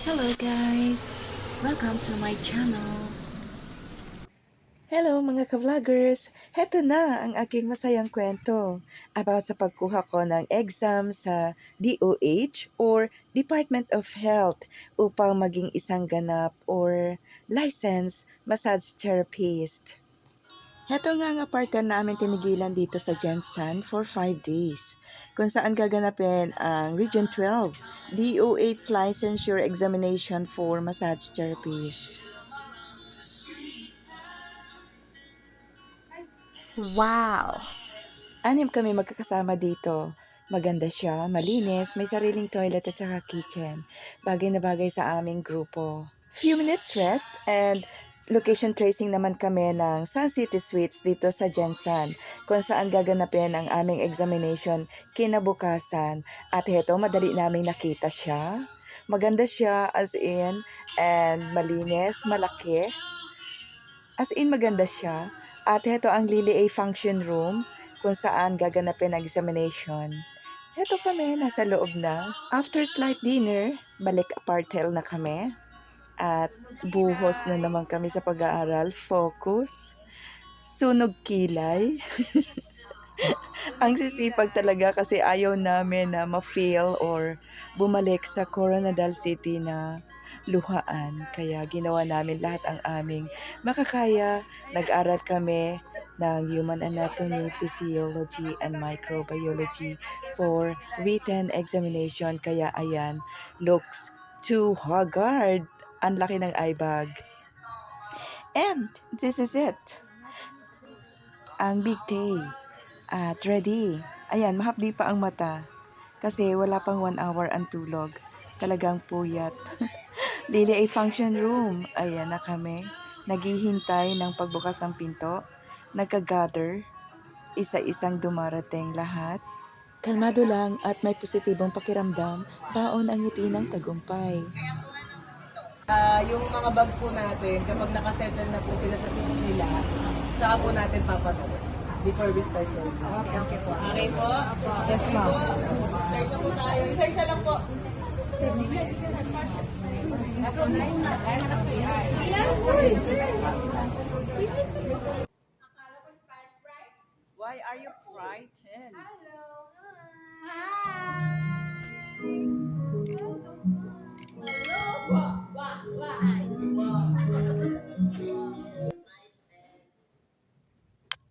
Hello guys! Welcome to my channel. Hello mga ka-vloggers! Heto na ang aking masayang kwento about sa pagkuha ko ng exam sa DOH or Department of Health upang maging isang ganap or licensed massage therapist. Heto nga ang partner namin tinigilan dito sa Jensen for 5 days kung saan gaganapin ang Region 12 DOH Licensure Examination for Massage Therapist. Wow! Anim kami magkakasama dito. Maganda siya, malinis, may sariling toilet at saka kitchen. Bagay na bagay sa aming grupo. Few minutes rest and location tracing naman kami ng Sun City Suites dito sa Jensen kung saan gaganapin ang aming examination kinabukasan. At heto, madali naming nakita siya. Maganda siya as in and malinis, malaki. As in maganda siya. At heto ang Lily A Function Room kung saan gaganapin ang examination. Heto kami, nasa loob na. After slight dinner, balik apartel na kami. At buhos na naman kami sa pag-aaral. Focus. Sunog kilay. Ang sisipag talaga kasi ayaw namin na ma-feel or bumalik sa Coronadal City na luhaan. Kaya ginawa namin lahat ang aming makakaya. Nag-aral kami ng Human Anatomy, Physiology, and Microbiology for written examination. Kaya ayan, looks too haggard. Ang laki ng eye bag. And this is it. Ang big day. At ready. Ayan, mahapdi pa ang mata. Kasi wala pang 1 hour ang tulog. Talagang puyat. Lily A Function Room. Ayan na kami. Naghihintay ng pagbukas ng pinto. Nagka-gather. Isa-isang dumarating lahat. Kalmado lang at may positibong pakiramdam. Baon ang ngiti ng tagumpay. Yung mga bags po natin, kapag nakasettle na po sila sa seats nila, saka po natin papatuloy before we start those. Okay po. Okay po? Yes, ma'am. Start na po tayo. Isa-isa lang po. Why are you frightened?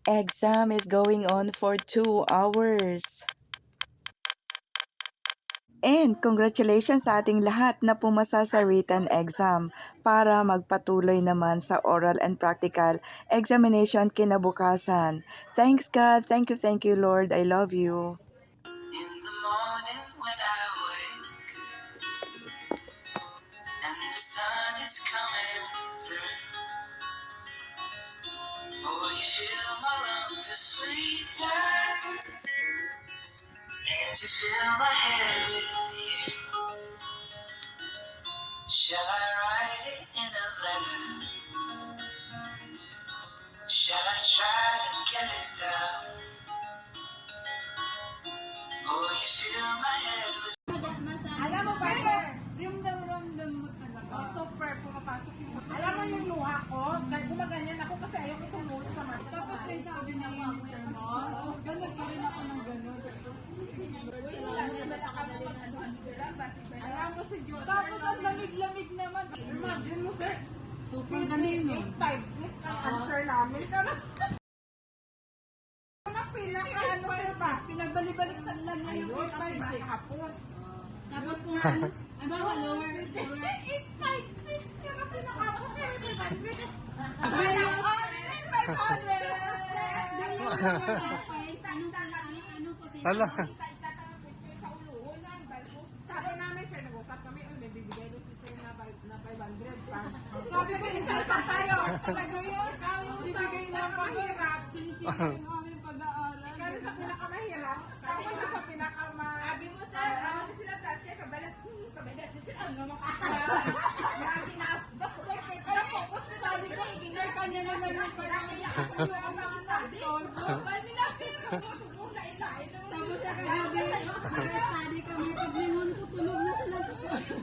Exam is going on for 2 hours. And congratulations sa ating lahat na pumasa sa written exam para magpatuloy naman sa oral and practical examination kinabukasan. Thanks God, thank you Lord, I love you. In the morning when I wake and the sun is coming through, oh, you fill my lungs with sweetness, and you fill my head with you. Shall I write it in a letter? Shall I try to get it down? Oh, you fill my head with Alam mo ba, sir? Ramdam mo talaga. Super, pumapasok yung... Alam mo yung luha ko? Dahil gumaganyan ako kasi ayaw ko tumulo sa mata. Tapos din sabi ni Mr. Mo, gano'n pa rin ako ng gano'n. Alam mo si Diyos. Tapos ang lamig-lamig naman. Imagine mo, sir. Super galing, no? 856 ang answer namin. Pinaka-ano, sir ba? Pinagbalik-baliktad lang niya yung 856. Tapos kung ano, ano ba, lower? 856 yung pinaka-ano, sir, 500. Hala. Sabi namin, sir, nag-usap kami, may bibigay doon si sir na 500 pa. Sabi ko, isa-isa tayo. Talaga yun, bibigay na mahirap. Sinisipin mo aming pag-aaral. Ikaw sa pinakamahirap, tapos sa sabi mo, sir, ano na sila plastic, kabalat, sir, ano makakala. Lagi na, focus na sabi ko, sir, kanya na naman sila. Kasi yung mga store, bali na sila, kung lain-lain. Tapos sa kagabi, nag-study kami, pag lingon ko, tulog na sila.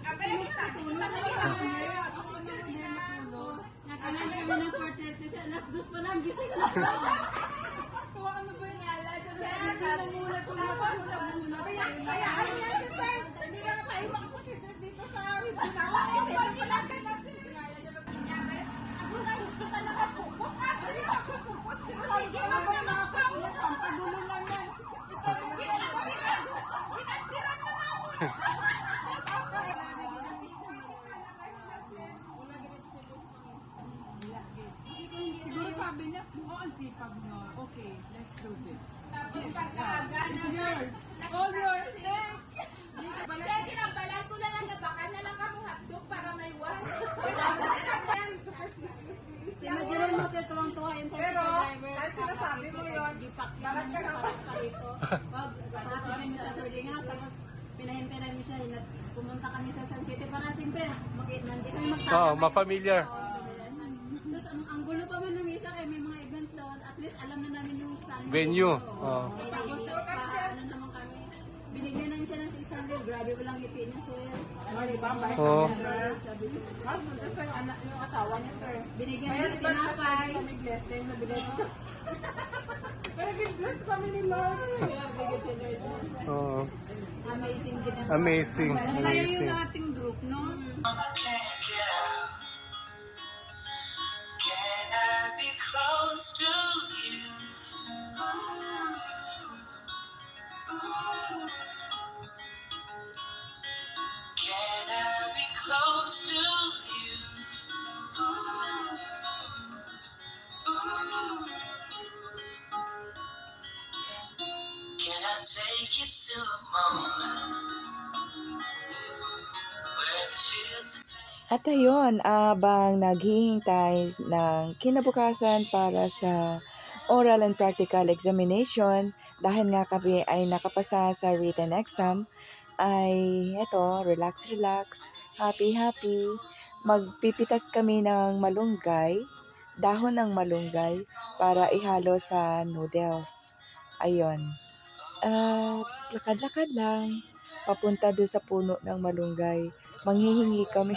Abay, nag-study ko talaga. ang sipag nyo. Okay, let's do this. Tapos pagkaaga it's yours. All yours. Sige, nabalan ko na lang na baka na lang kamo hotdog para may one. Imagine mo sir, tuwang-tuwa yung taxi Pero, driver. kahit sinasabi mo yun, Parang ka na parito. Wag, dapat kami sa Turling House, tapos pinahintay namin siya. Pumunta kami sa San City para siyempre, nandito kami magsama. Oo, ma-familiar. Tapos ang gulo pa man ng misa kaya may mga event doon. At least alam na namin yung saan. Venue. Oo. Tapos ano naman kami. Binigyan namin siya ng 600. Grabe walang ngiti niya sir. Oo. Sabi ko, Tapos pa yung asawa niya, sir. binigyan namin ng tinapay. Kami blessing na bilis. Pero blessed kami ni Lord. Oo. Amazing din. Amazing. Masaya Amazing. yung ating group, no? I can't get out. Can I be close to you? Can I be close to you? Can I take it to a moment where the fields are At ayun, abang naghihintay ng kinabukasan para sa oral and practical examination, dahil nga kami ay nakapasa sa written exam, ay eto, relax, happy. Magpipitas kami ng malunggay, dahon ng malunggay, para ihalo sa noodles. Ayun. At lakad-lakad lang, papunta doon sa puno ng malunggay. Manghihingi kami.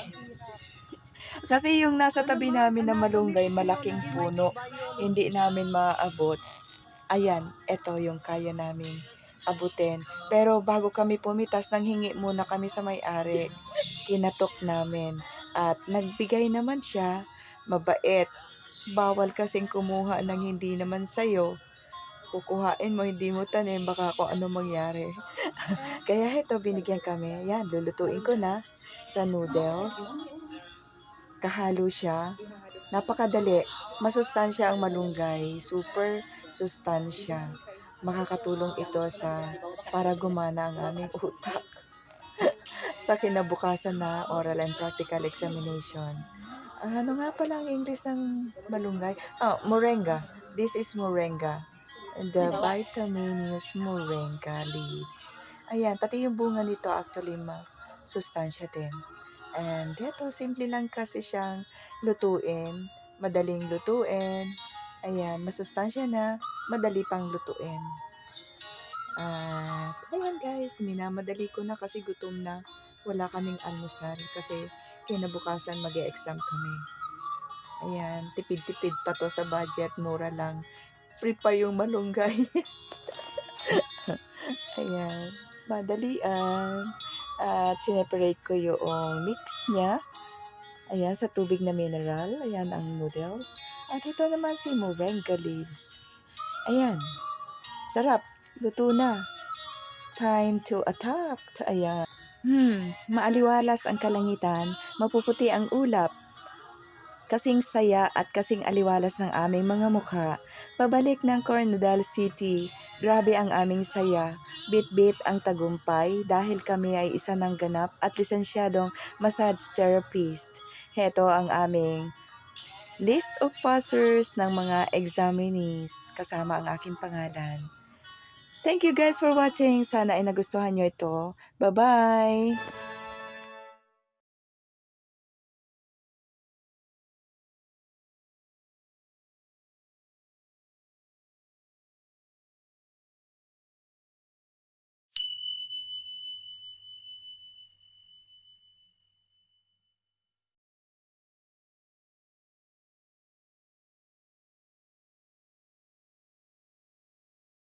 Kasi yung nasa tabi namin na malunggay, malaking puno. Hindi namin maaabot. Ayan, eto yung kaya namin abutin. Pero bago kami pumitas, nanghingi muna kami sa may-ari. Kinatok namin. At nagbigay naman siya. Mabait. Bawal kasing kumuha ng hindi naman sayo. Kukuhain mo, hindi mo tanim, baka kung ano mangyari. Kaya ito, binigyan kami. Yan, lulutuin ko na sa noodles. Kahalo siya. Napakadali. Masustansya ang malunggay. Super sustansya. Makakatulong ito para gumana ang aming utak sa kinabukasan na oral and practical examination. Ano nga pala ang English ng malunggay? Moringa. This is moringa. The vitaminous moringa leaves. Ayan, pati yung bunga nito actually sustansya din. And ito, simple lang kasi siyang lutuin. Madaling lutuin. Ayan, masustansya na, madali pang lutuin. At ayan guys, minamadali ko na kasi gutom na. Wala kaming almusal kasi kinabukasan mag-e-exam kami. Ayan, tipid-tipid pa to sa budget, mura lang. Free pa yung malunggay. Ayan, madalian. At sineparate ko yung mix niya. Ayan, sa tubig na mineral. Ayan ang noodles. At ito naman si moringa leaves. Ayan, sarap. Luto na. Time to attack. Ayan. Maaliwalas ang kalangitan. Mapuputi ang ulap. Kasing saya at kasing aliwalas ng aming mga mukha. Pabalik ng Coronadal City. Grabe ang aming saya. Bit-bit ang tagumpay dahil kami ay isa ng ganap at lisensyadong massage therapist. Heto ang aming list of passers ng mga examinees kasama ang aking pangalan. Thank you guys for watching. Sana ay nagustuhan nyo ito. Bye-bye!